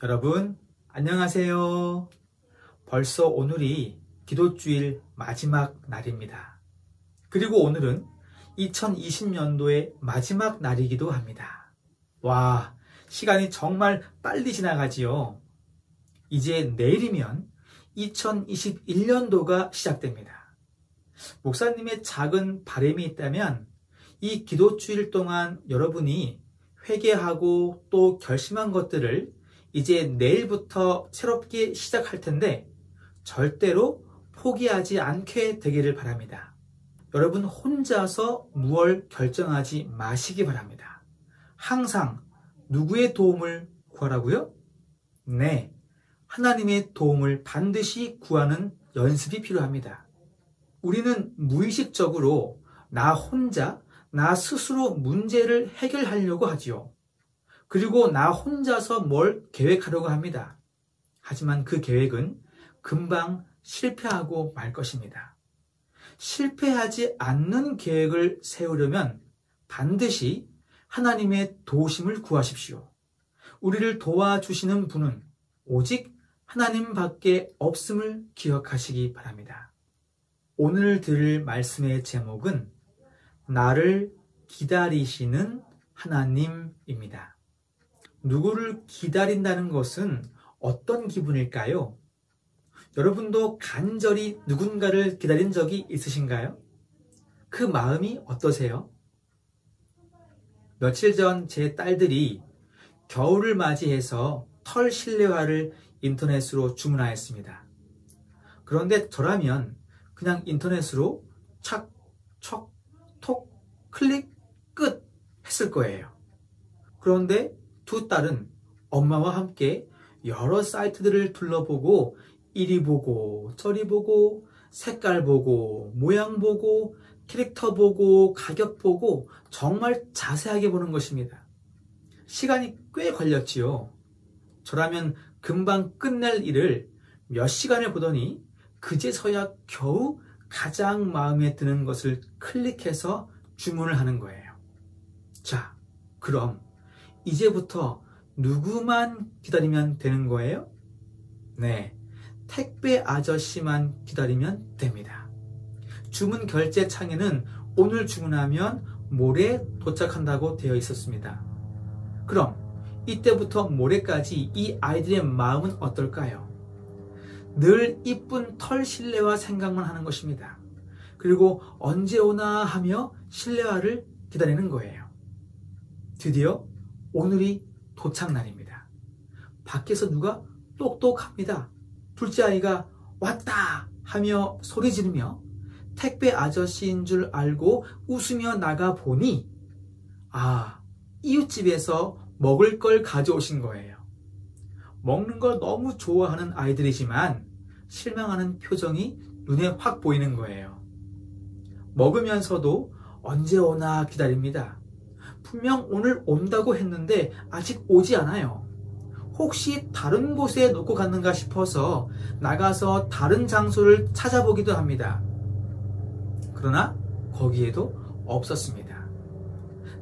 여러분, 안녕하세요. 벌써 오늘이 기도주일 마지막 날입니다. 그리고 오늘은 2020년도의 마지막 날이기도 합니다. 와, 시간이 정말 빨리 지나가지요. 이제 내일이면 2021년도가 시작됩니다. 목사님의 작은 바람이 있다면 이 기도주일 동안 여러분이 회개하고 또 결심한 것들을 이제 내일부터 새롭게 시작할 텐데 절대로 포기하지 않게 되기를 바랍니다. 여러분 혼자서 무얼 결정하지 마시기 바랍니다. 항상 누구의 도움을 구하라고요? 네, 하나님의 도움을 반드시 구하는 연습이 필요합니다. 우리는 무의식적으로 나 혼자, 나 스스로 문제를 해결하려고 하지요. 그리고 나 혼자서 뭘 계획하려고 합니다. 하지만 그 계획은 금방 실패하고 말 것입니다. 실패하지 않는 계획을 세우려면 반드시 하나님의 도우심을 구하십시오. 우리를 도와주시는 분은 오직 하나님밖에 없음을 기억하시기 바랍니다. 오늘 들을 말씀의 제목은 나를 기다리시는 하나님입니다. 누구를 기다린다는 것은 어떤 기분일까요? 여러분도 간절히 누군가를 기다린 적이 있으신가요? 그 마음이 어떠세요? 며칠 전 제 딸들이 겨울을 맞이해서 털 실내화를 인터넷으로 주문하였습니다. 그런데 저라면 그냥 인터넷으로 착, 척, 톡, 클릭, 끝 했을 거예요. 그런데 두 딸은 엄마와 함께 여러 사이트들을 둘러보고 이리 보고 저리 보고 색깔 보고 모양 보고 캐릭터 보고 가격 보고 정말 자세하게 보는 것입니다. 시간이 꽤 걸렸지요. 저라면 금방 끝낼 일을 몇 시간을 보더니 그제서야 겨우 가장 마음에 드는 것을 클릭해서 주문을 하는 거예요. 자, 그럼 이제부터 누구만 기다리면 되는 거예요? 네, 택배 아저씨만 기다리면 됩니다. 주문 결제 창에는 오늘 주문하면 모레 도착한다고 되어 있었습니다. 그럼 이때부터 모레까지 이 아이들의 마음은 어떨까요? 늘 이쁜 털 실내화 생각만 하는 것입니다. 그리고 언제 오나 하며 실내화를 기다리는 거예요. 드디어 오늘이 도착날입니다. 밖에서 누가 똑똑합니다. 둘째 아이가 왔다 하며 소리 지르며 택배 아저씨인 줄 알고 웃으며 나가 보니 이웃집에서 먹을 걸 가져오신 거예요. 먹는 걸 너무 좋아하는 아이들이지만 실망하는 표정이 눈에 확 보이는 거예요. 먹으면서도 언제 오나 기다립니다. 분명 오늘 온다고 했는데 아직 오지 않아요. 혹시 다른 곳에 놓고 갔는가 싶어서 나가서 다른 장소를 찾아보기도 합니다. 그러나 거기에도 없었습니다.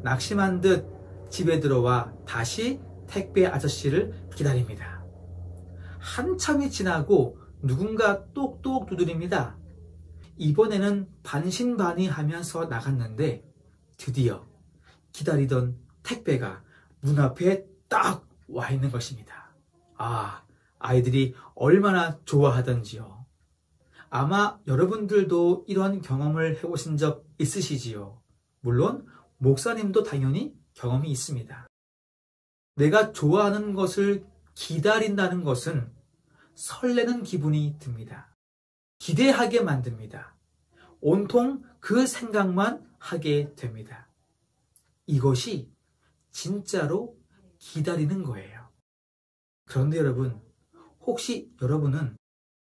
낙심한 듯 집에 들어와 다시 택배 아저씨를 기다립니다. 한참이 지나고 누군가 똑똑 두드립니다. 이번에는 반신반의하면서 나갔는데 드디어 기다리던 택배가 문 앞에 딱 와 있는 것입니다. 아이들이 얼마나 좋아하던지요. 아마 여러분들도 이런 경험을 해보신 적 있으시지요. 물론 목사님도 당연히 경험이 있습니다. 내가 좋아하는 것을 기다린다는 것은 설레는 기분이 듭니다. 기대하게 만듭니다. 온통 그 생각만 하게 됩니다. 이것이 진짜로 기다리는 거예요. 그런데 여러분, 혹시 여러분은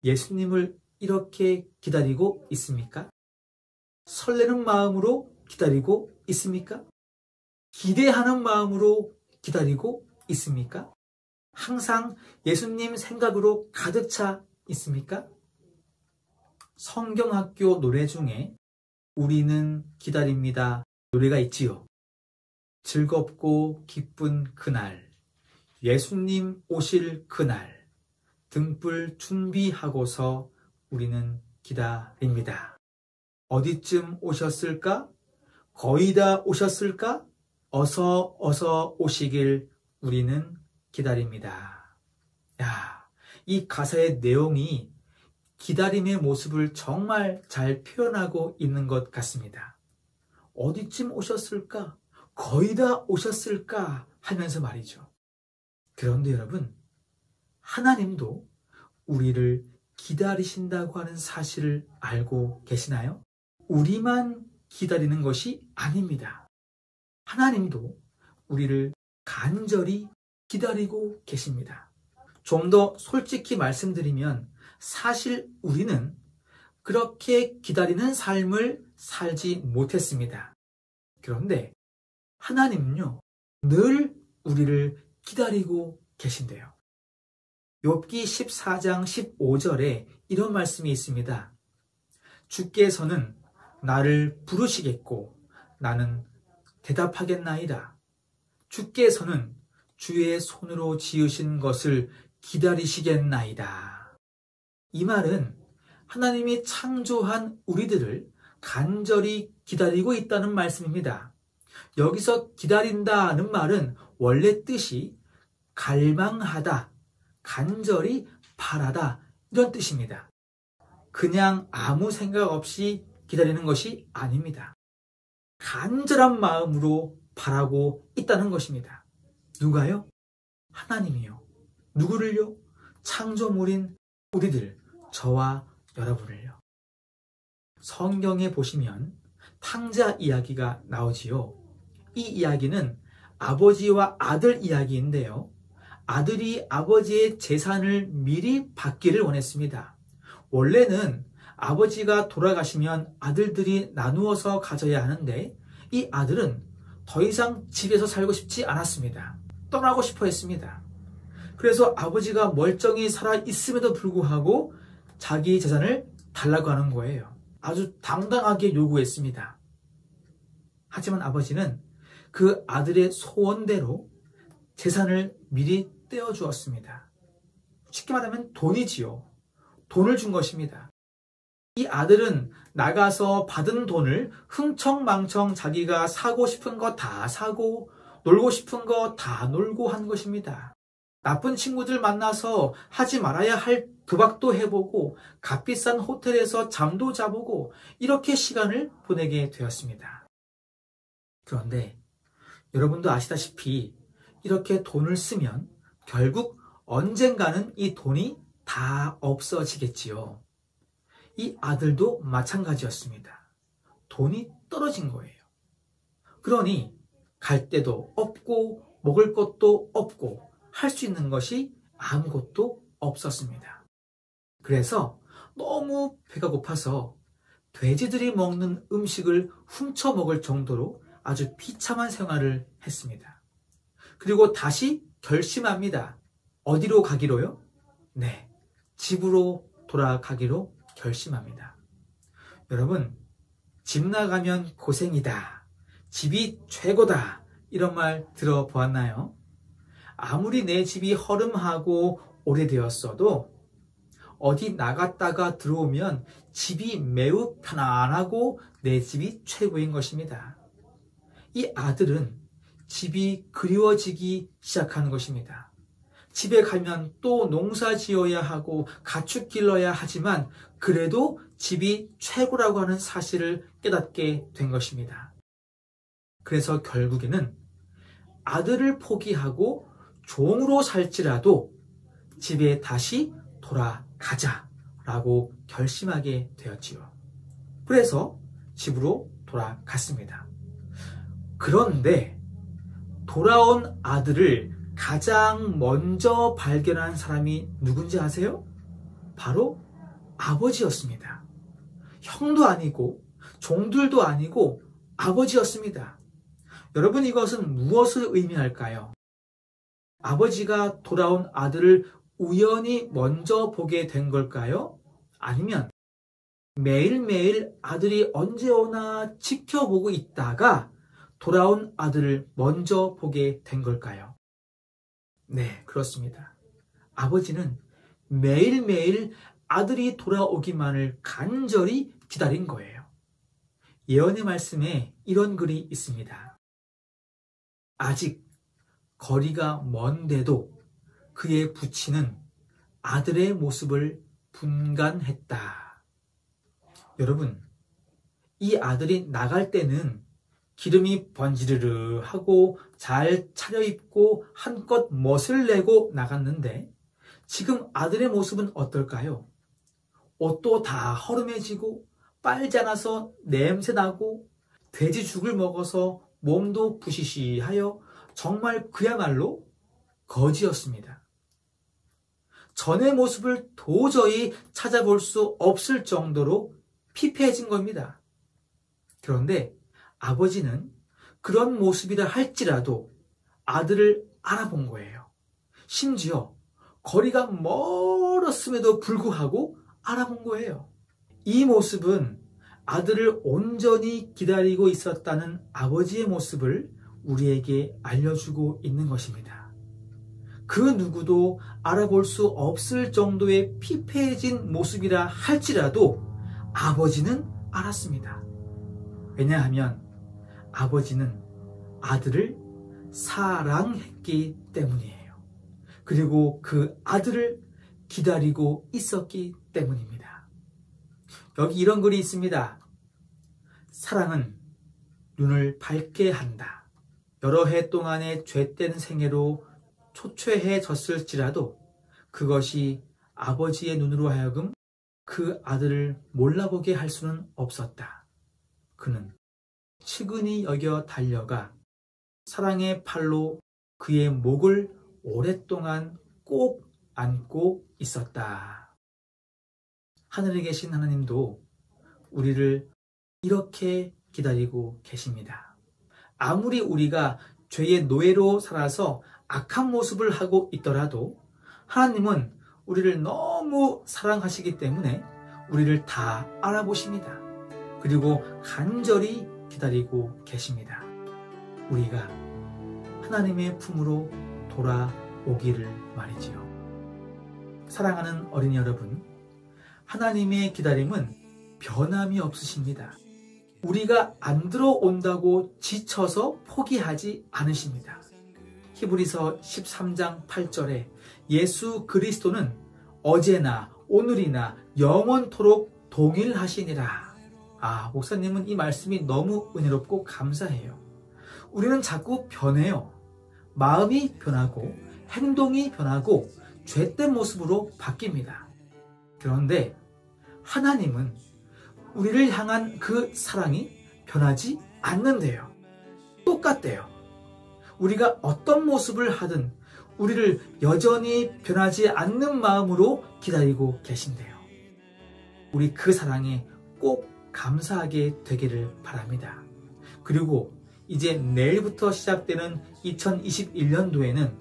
예수님을 이렇게 기다리고 있습니까? 설레는 마음으로 기다리고 있습니까? 기대하는 마음으로 기다리고 있습니까? 항상 예수님 생각으로 가득 차 있습니까? 성경학교 노래 중에 우리는 기다립니다 노래가 있지요. 즐겁고 기쁜 그날 예수님 오실 그날 등불 준비하고서 우리는 기다립니다. 어디쯤 오셨을까? 거의 다 오셨을까? 어서 오시길 우리는 기다립니다. 야, 이 가사의 내용이 기다림의 모습을 정말 잘 표현하고 있는 것 같습니다. 어디쯤 오셨을까? 거의 다 오셨을까? 하면서 말이죠. 그런데 여러분, 하나님도 우리를 기다리신다고 하는 사실을 알고 계시나요? 우리만 기다리는 것이 아닙니다. 하나님도 우리를 간절히 기다리고 계십니다. 좀 더 솔직히 말씀드리면 사실 우리는 그렇게 기다리는 삶을 살지 못했습니다. 그런데 하나님은요, 늘 우리를 기다리고 계신대요. 욥기 14장 15절에 이런 말씀이 있습니다. 주께서는 나를 부르시겠고 나는 대답하겠나이다. 주께서는 주의 손으로 지으신 것을 기다리시겠나이다. 이 말은 하나님이 창조한 우리들을 간절히 기다리고 있다는 말씀입니다. 여기서 기다린다는 말은 원래 뜻이 갈망하다, 간절히 바라다 이런 뜻입니다. 그냥 아무 생각 없이 기다리는 것이 아닙니다. 간절한 마음으로 바라고 있다는 것입니다. 누가요? 하나님이요. 누구를요? 창조물인 우리들, 저와 여러분을요. 성경에 보시면 탕자 이야기가 나오지요. 이 이야기는 아버지와 아들 이야기인데요. 아들이 아버지의 재산을 미리 받기를 원했습니다. 원래는 아버지가 돌아가시면 아들들이 나누어서 가져야 하는데 이 아들은 더 이상 집에서 살고 싶지 않았습니다. 떠나고 싶어 했습니다. 그래서 아버지가 멀쩡히 살아있음에도 불구하고 자기 재산을 달라고 하는 거예요. 아주 당당하게 요구했습니다. 하지만 아버지는 그 아들의 소원대로 재산을 미리 떼어주었습니다. 쉽게 말하면 돈이지요. 돈을 준 것입니다. 이 아들은 나가서 받은 돈을 흥청망청 자기가 사고 싶은 거 다 사고 놀고 싶은 거 다 놀고 한 것입니다. 나쁜 친구들 만나서 하지 말아야 할 도박도 해보고 값비싼 호텔에서 잠도 자보고 이렇게 시간을 보내게 되었습니다. 그런데 여러분도 아시다시피 이렇게 돈을 쓰면 결국 언젠가는 이 돈이 다 없어지겠지요. 이 아들도 마찬가지였습니다. 돈이 떨어진 거예요. 그러니 갈 데도 없고 먹을 것도 없고 할 수 있는 것이 아무것도 없었습니다. 그래서 너무 배가 고파서 돼지들이 먹는 음식을 훔쳐 먹을 정도로 아주 비참한 생활을 했습니다. 그리고 다시 결심합니다. 어디로 가기로요? 네, 집으로 돌아가기로 결심합니다. 여러분, 집 나가면 고생이다. 집이 최고다. 이런 말 들어보았나요? 아무리 내 집이 허름하고 오래되었어도 어디 나갔다가 들어오면 집이 매우 편안하고 내 집이 최고인 것입니다. 이 아들은 집이 그리워지기 시작하는 것입니다. 집에 가면 또 농사 지어야 하고 가축 길러야 하지만 그래도 집이 최고라고 하는 사실을 깨닫게 된 것입니다. 그래서 결국에는 아들을 포기하고 종으로 살지라도 집에 다시 돌아가자라고 결심하게 되었지요. 그래서 집으로 돌아갔습니다. 그런데 돌아온 아들을 가장 먼저 발견한 사람이 누군지 아세요? 바로 아버지였습니다. 형도 아니고 종들도 아니고 아버지였습니다. 여러분, 이것은 무엇을 의미할까요? 아버지가 돌아온 아들을 우연히 먼저 보게 된 걸까요? 아니면 매일매일 아들이 언제 오나 지켜보고 있다가 돌아온 아들을 먼저 보게 된 걸까요? 네, 그렇습니다. 아버지는 매일매일 아들이 돌아오기만을 간절히 기다린 거예요. 예언의 말씀에 이런 글이 있습니다. 아직 거리가 먼데도 그의 부친은 아들의 모습을 분간했다. 여러분, 이 아들이 나갈 때는 기름이 번지르르 하고 잘 차려입고 한껏 멋을 내고 나갔는데 지금 아들의 모습은 어떨까요? 옷도 다 허름해지고 빨지 않아서 냄새나고 돼지죽을 먹어서 몸도 부시시하여 정말 그야말로 거지였습니다. 전의 모습을 도저히 찾아볼 수 없을 정도로 피폐해진 겁니다. 그런데 아버지는 그런 모습이라 할지라도 아들을 알아본 거예요. 심지어 거리가 멀었음에도 불구하고 알아본 거예요. 이 모습은 아들을 온전히 기다리고 있었다는 아버지의 모습을 우리에게 알려주고 있는 것입니다. 그 누구도 알아볼 수 없을 정도의 피폐해진 모습이라 할지라도 아버지는 알았습니다. 왜냐하면 아버지는 아들을 사랑했기 때문이에요. 그리고 그 아들을 기다리고 있었기 때문입니다. 여기 이런 글이 있습니다. 사랑은 눈을 밝게 한다. 여러 해 동안의 죄된 생애로 초췌해졌을지라도 그것이 아버지의 눈으로 하여금 그 아들을 몰라보게 할 수는 없었다. 그는 측은히 여겨 달려가 사랑의 팔로 그의 목을 오랫동안 꼭 안고 있었다. 하늘에 계신 하나님도 우리를 이렇게 기다리고 계십니다. 아무리 우리가 죄의 노예로 살아서 악한 모습을 하고 있더라도 하나님은 우리를 너무 사랑하시기 때문에 우리를 다 알아보십니다. 그리고 간절히 기다리고 계십니다. 우리가 하나님의 품으로 돌아오기를 말이지요. 사랑하는 어린이 여러분, 하나님의 기다림은 변함이 없으십니다. 우리가 안 들어온다고 지쳐서 포기하지 않으십니다. 히브리서 13장 8절에 예수 그리스도는 어제나 오늘이나 영원토록 동일하시니라. 목사님은 이 말씀이 너무 은혜롭고 감사해요. 우리는 자꾸 변해요. 마음이 변하고 행동이 변하고 죄된 모습으로 바뀝니다. 그런데 하나님은 우리를 향한 그 사랑이 변하지 않는데요. 똑같대요. 우리가 어떤 모습을 하든 우리를 여전히 변하지 않는 마음으로 기다리고 계신대요. 우리 그 사랑에 꼭 감사하게 되기를 바랍니다. 그리고 이제 내일부터 시작되는 2021년도에는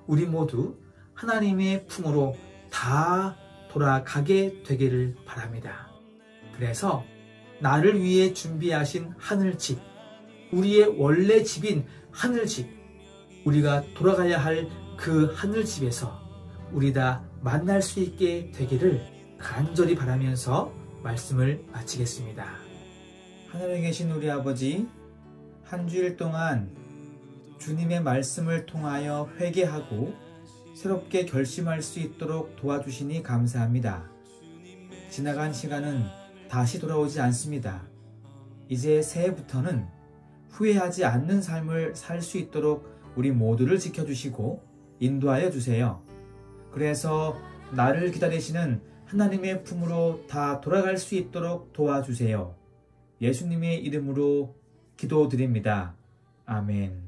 우리 모두 하나님의 품으로 다 돌아가게 되기를 바랍니다. 그래서 나를 위해 준비하신 하늘집, 우리의 원래 집인 하늘집, 우리가 돌아가야 할 그 하늘집에서 우리 다 만날 수 있게 되기를 간절히 바라면서 말씀을 마치겠습니다. 하늘에 계신 우리 아버지, 한 주일 동안 주님의 말씀을 통하여 회개하고 새롭게 결심할 수 있도록 도와주시니 감사합니다. 지나간 시간은 다시 돌아오지 않습니다. 이제 새해부터는 후회하지 않는 삶을 살 수 있도록 우리 모두를 지켜주시고 인도하여 주세요. 그래서 나를 기다리시는 하나님의 품으로 다 돌아갈 수 있도록 도와주세요. 예수님의 이름으로 기도드립니다. 아멘.